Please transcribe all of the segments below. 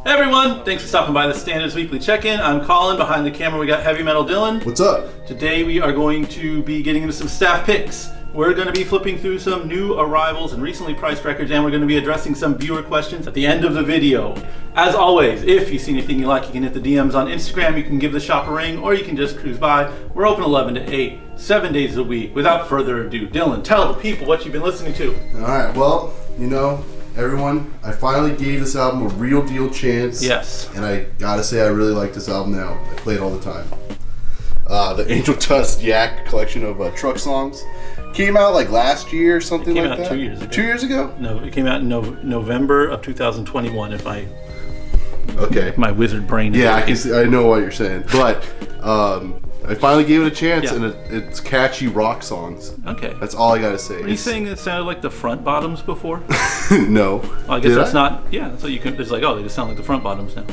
Hey everyone, thanks for stopping by the Standards Weekly Check-In. I'm Colin. Behind the camera we got Heavy Metal Dylan. What's up? Today we are going to be getting into some staff picks. We're going to be flipping through some new arrivals and recently priced records, and we're going to be addressing some viewer questions at the end of the video. As always, if you see anything you like, you can hit the DMs on Instagram, you can give the shop a ring, or you can just cruise by. We're open 11 to 8, 7 days a week. Without further ado, Dylan, tell the people what you've been listening to. Alright, well, you know, everyone, I finally gave this album a real deal chance. Yes. And I gotta say, I really like this album now. I play it all the time. The Angel Dust Yak collection of truck songs came out like last year or something like that. It came out 2 years ago. 2 years ago? No, it came out in November of 2021. Okay. My wizard brain. Yeah, I can see, I know what you're saying, but I finally gave it a chance, Yeah. and it's catchy rock songs. Okay. That's all I gotta say. Are you saying it sounded like the front bottoms before? No. Well, I guess that's not. Yeah, so you can. It's like, oh, they just sound like the front bottoms now.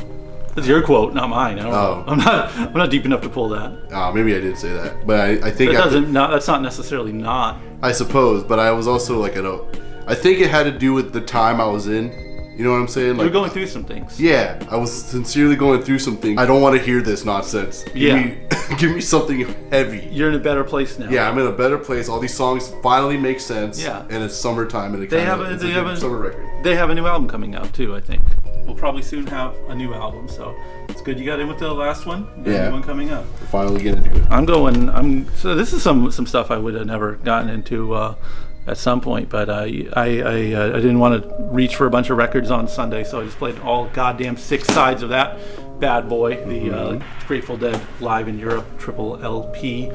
That's your quote, not mine. I don't know. I'm not deep enough to pull that. Maybe I did say that, but I think that's not necessarily not. I suppose, but I was also like, I think it had to do with the time I was in. You know what I'm saying? Like, You're going through some things. Yeah, I was sincerely going through some things. I don't want to hear this nonsense. Give me something heavy. You're in a better place now. Yeah, I'm in a better place. All these songs finally make sense. Yeah. And it's summertime, and it's They a have summer record. They have a new album coming out too, I think. We'll probably soon have a new album, so it's good you got in with the last one. Yeah. New one coming up. We're finally gonna do it. So this is some stuff I would have never gotten into at some point, but I didn't want to reach for a bunch of records on Sunday, so I just played all goddamn 6 sides of that bad boy, the Grateful Dead Live in Europe triple LP,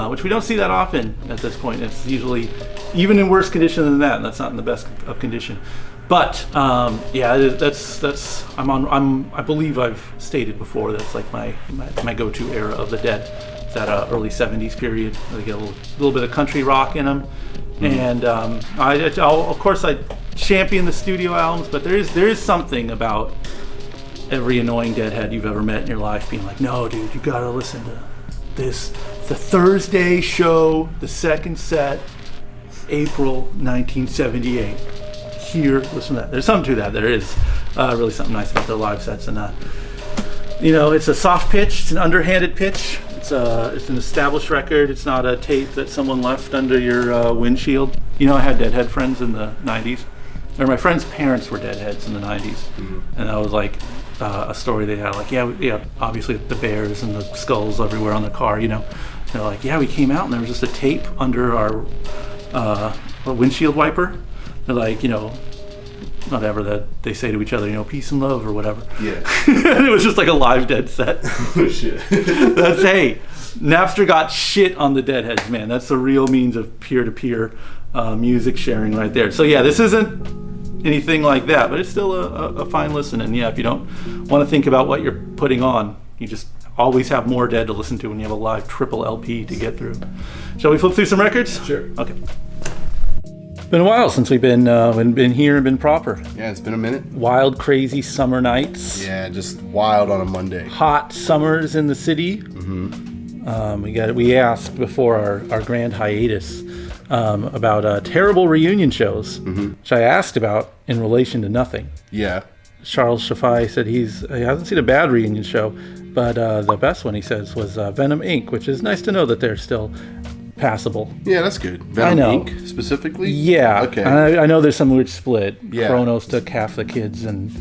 which we don't see that often at this point. It's usually even in worse condition than that, and that's not in the best of condition. But that's I believe I've stated before that's like my go-to era of the Dead. It's that early '70s period. They get a little bit of country rock in them, and of course I champion the studio albums, but there is something about every annoying Deadhead you've ever met in your life being like, no, dude, you gotta listen to this. The Thursday show, the second set, April 1978. Here, listen to that. There's something to that. There is really something nice about their live sets, and it's a soft pitch. It's an underhanded pitch. It's an established record. It's not a tape that someone left under your windshield. You know, I had Deadhead friends in the '90s, or my friends' parents were Deadheads in the '90s, and that was like a story they had. Like, yeah, obviously the bears and the skulls everywhere on the car. You know, they're like, yeah, we came out and there was just a tape under our windshield wiper. They're like, whatever that they say to each other, peace and love or whatever. Yeah. And it was just like a live Dead set. Oh shit. Hey, Napster got shit on the Deadheads, man. That's the real means of peer-to-peer music sharing right there. So yeah, this isn't anything like that, but it's still a fine listen. And yeah, if you don't want to think about what you're putting on, you just always have more Dead to listen to when you have a live triple LP to get through. Shall we flip through some records? Sure. Okay. Been a while since we've been here and been proper. Yeah, it's been a minute. Wild, crazy summer nights. Yeah, just wild on a Monday. Hot summers in the city. We asked before our grand hiatus about terrible reunion shows, which I asked about in relation to nothing. Yeah. Charles Shafai said he hasn't seen a bad reunion show, but the best one, he says, was Venom Inc., which is nice to know that they're still passable. Yeah, that's good. Venom Inc. specifically? Yeah. Okay. I know there's some weird split. Yeah. Kronos took half the kids and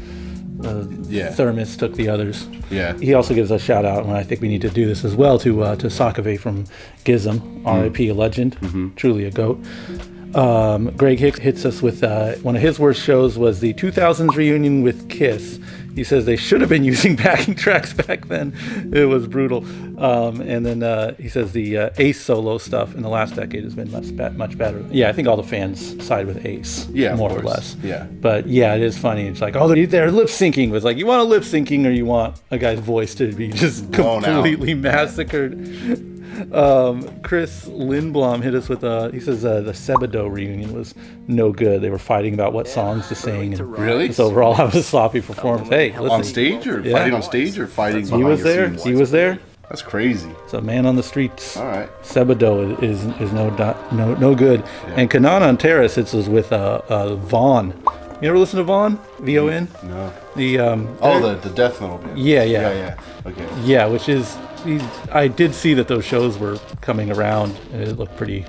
Thermos took the others. Yeah. He also gives a shout out, and I think we need to do this as well, to Sakave from Gizm, R.I.P. a legend, truly a goat. Greg Hicks hits us with one of his worst shows was the 2000s reunion with Kiss. He says they should have been using backing tracks back then. It was brutal. And then he says the Ace solo stuff in the last decade has been much better. Yeah, I think all the fans side with Ace, more or less. Yeah. But yeah, it is funny. It's like, they're lip syncing. It was like, you want a lip syncing or you want a guy's voice to be just completely massacred. Chris Lindblom hit us with he says the Sebado reunion was no good. They were fighting about what songs to sing. And really? So overall, I was a sloppy performance. Hey, listen. On stage or fighting on stage or fighting behind He was there. scenes? He was there. That's crazy. It's a man on the streets. All right. Sebado is no good. Yeah. And Kanan on Terrace hits us with Vaughn You ever listen to Vaughn? VON? No. The the death metal band. Yeah. Okay. Yeah, which is I did see that those shows were coming around, and it looked pretty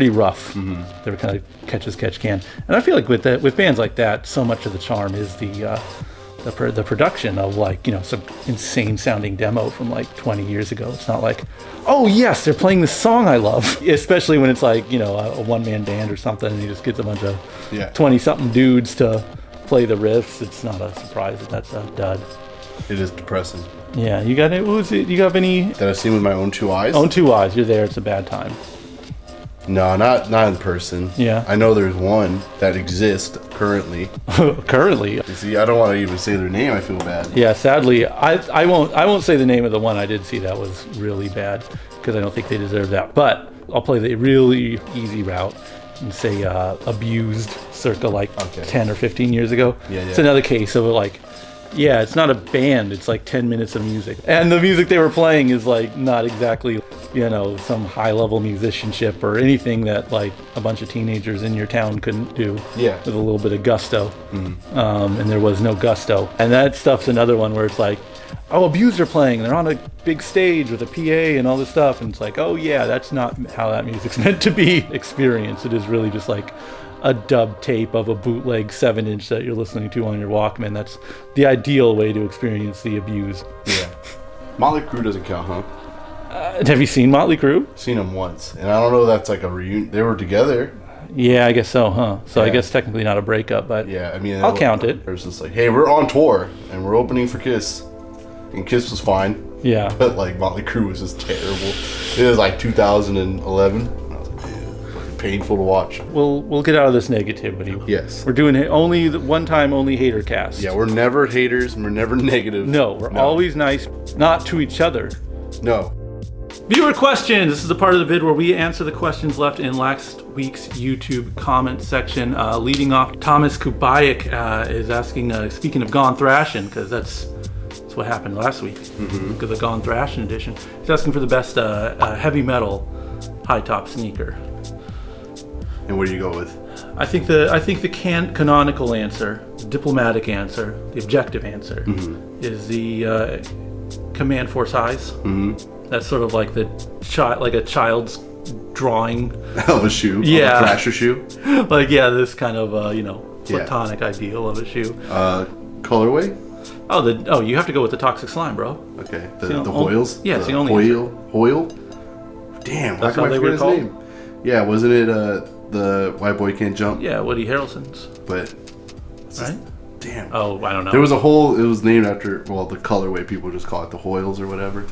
rough. Mm-hmm. They were kind of catch as catch can, and I feel like with bands like that, so much of the charm is the production of like, you know, some insane sounding demo from like 20 years ago. It's not like, oh yes, they're playing this song I love, especially when it's like, you know, a one-man band or something, and he just gets a bunch of 20-something dudes to play the riffs. It's not a surprise that that's a dud. It is depressing. Yeah, you got it. What was it? You got any that I've seen with my own two eyes? Own two eyes. You're there. It's a bad time. No, not in person. Yeah. I know there's one that exists currently. Currently. You see, I don't want to even say their name. I feel bad. Yeah, sadly, I won't say the name of the one I did see that was really bad, because I don't think they deserve that. But I'll play the really easy route and say Abused, circa like 10 or 15 years ago. Yeah. It's another case of like, yeah, it's not a band, it's like 10 minutes of music. And the music they were playing is like not exactly, you know, some high-level musicianship or anything that like a bunch of teenagers in your town couldn't do. Yeah. With a little bit of gusto. Mm-hmm. And there was no gusto. And that stuff's another one where it's like, oh, Abused are playing, they're on a big stage with a PA and all this stuff, and it's like, oh yeah, that's not how that music's meant to be experienced. It is really just like a dub tape of a bootleg 7-inch that you're listening to on your Walkman. That's the ideal way to experience the Abuse. Yeah. Motley Crue doesn't count, huh? Have you seen Motley Crue? Seen them once, and I don't know if that's like a reunion. They were together. Yeah, I guess so, huh? So yeah. I guess technically not a breakup, but yeah, I mean, I'll count it. There's just like, hey, we're on tour and we're opening for Kiss, and Kiss was fine. Yeah. But like Motley Crue was just terrible. It was like 2011. Painful to watch. We'll get out of this negativity. Yes. We're doing only the one time only hater cast. Yeah, we're never haters and we're never negative. No, we're always nice, not to each other. No. Viewer questions. This is the part of the vid where we answer the questions left in last week's YouTube comment section. Leading off, Thomas Kubayek is asking, speaking of Gone Thrashing, because that's what happened last week. Mm-hmm. The Gone Thrashing edition. He's asking for the best heavy metal high top sneaker. And what do you go with? I think the canonical answer, the diplomatic answer, the objective answer, is the Command Force Highs. Mm-hmm. That's sort of like like a child's drawing of a shoe. Yeah, of a Thrasher shoe. Like this kind of platonic ideal of a shoe. Colorway. Oh, you have to go with the Toxic Slime, bro. Okay, the Hoyles. Yeah, it's the only Hoyle. Damn, that's how they were called. Name? Yeah, wasn't it the White Boy Can't Jump? Yeah, Woody Harrelson's. But right? Damn. Oh, I don't know. There was it was named after, the colorway, people just call it the Hoyles or whatever.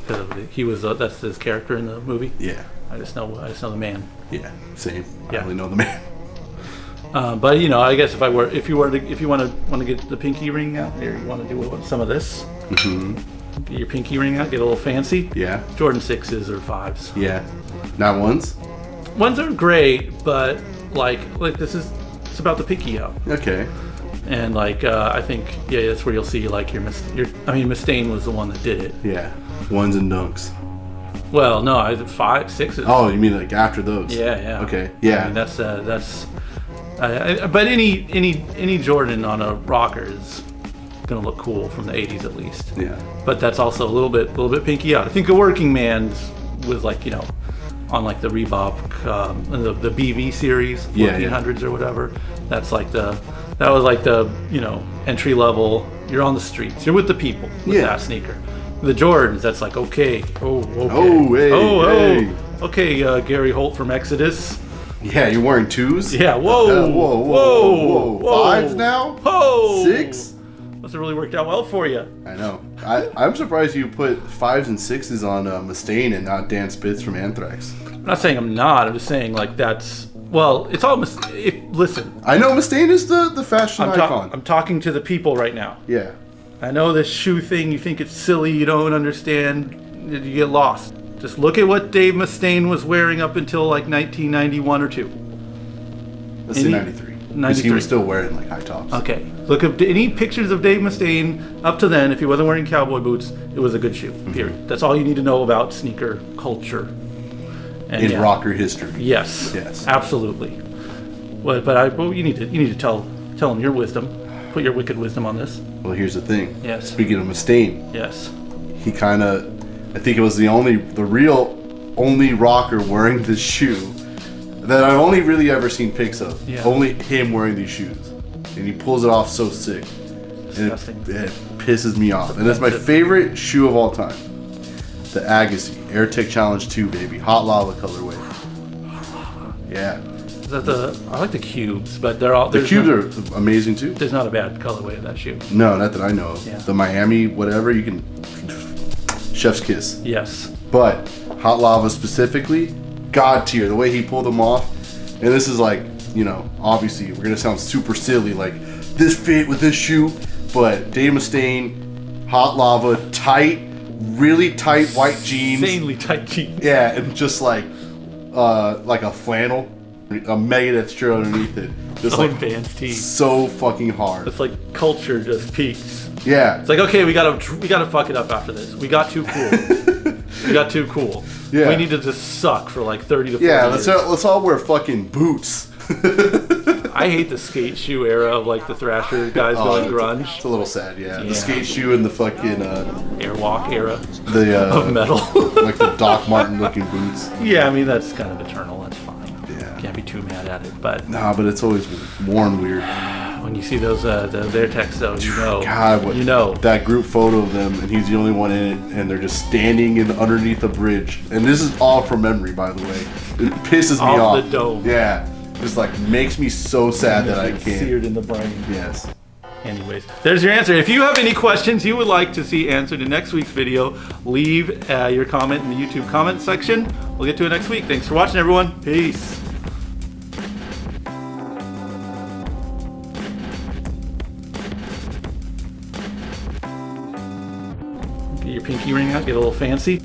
He was that's his character in the movie. Yeah. I just know the man. Yeah, same. Yeah. I only know the man. But I guess if you want to get the pinky ring out here, you want to do some of this. Mm-hmm. Get your pinky ring out, get a little fancy. Yeah. Jordan 6s or 5s. Yeah. Not ones. Ones are great, but like it's about the pinky out. Okay. And I think that's where you'll see like Mustaine was the one that did it. Yeah. Ones and dunks. Well, no, I 5, 6s. Oh, you mean like after those? Yeah. Okay. Yeah. I mean, that's. But any Jordan on a rocker is gonna look cool from the 80s at least. Yeah. But that's also a little bit pinky out. I think a working man's was on like the Reebok, the BV series, 1400s or whatever. That was like the entry level. You're on the streets. You're with the people with that sneaker. The Jordans, that's like okay. Okay, Gary Holt from Exodus. Yeah, you're wearing 2s? Yeah, whoa. 5s now? Whoa. 6? Must have really worked out well for you. I know. I'm surprised you put 5s and 6s on Mustaine and not Dan Spitz from Anthrax. I'm not saying I'm not. I'm just saying that's... Well, it's all... Listen. I know Mustaine is the fashion icon. I'm talking to the people right now. Yeah. I know this shoe thing, you think it's silly, you don't understand, you get lost. Just look at what Dave Mustaine was wearing up until like 1991 or 2. Let's say 93. Because he was still wearing like high tops. Okay. Look at any pictures of Dave Mustaine up to then. If he wasn't wearing cowboy boots, it was a good shoe. Period. That's all you need to know about sneaker culture. And rocker history. Yes. Absolutely. But you need to tell Tell him your wisdom. Put your wicked wisdom on this. Well, here's the thing. Yes. Speaking of Mustaine, Yes. he kind of, I think it was the real only rocker wearing this shoe that I've only really ever seen pics of. Yeah. Only him wearing these shoes, and he pulls it off so sick. Disgusting. And it pisses me off, and it's my favorite shoe of all time. The Agassi AirTech Challenge 2, baby, hot lava colorway. Yeah. Is that I like the cubes, but they're all The cubes are amazing too. There's not a bad colorway of that shoe. No, not that I know of. Yeah. The Miami, whatever, you can chef's kiss. Yes. But hot lava specifically, god tier. The way he pulled them off, and this is like, you know, obviously we're gonna sound super silly, like this fit with this shoe, but Dave Mustaine, hot lava, tight, really tight white jeans. Insanely tight jeans. Yeah, and just like a flannel, a Megadeth shirt underneath it. Just So like advanced tee. so fucking hard. It's like culture just peaks. Yeah. It's like, okay, we gotta fuck it up after this. We got too cool. We got too cool. Yeah. We need to just suck for like 30 to 40 Yeah, years. let's all wear fucking boots. I hate the skate shoe era of like the Thrasher guys going grunge. It's a little sad, yeah. Yeah. The skate shoe and the fucking Airwalk era the of metal. like the Doc Martin looking boots. Yeah, I mean that's kind of eternal. That's fine. Yeah. Can't be too mad at it. But Nah, but it's always worn weird. when you see those their text though, you know. God, what, you know. that group photo of them, and he's the only one in it, and they're just standing underneath a bridge. And this is all from memory, by the way. It pisses me Off off. the dome. Yeah, just like makes me so sad that I can't. Seared in the brain. Yes. Anyways, there's your answer. If you have any questions you would like to see answered in next week's video, leave your comment in the YouTube comment section. We'll get to it next week. Thanks for watching, everyone. Peace. Get your pinky ring out, get a little fancy.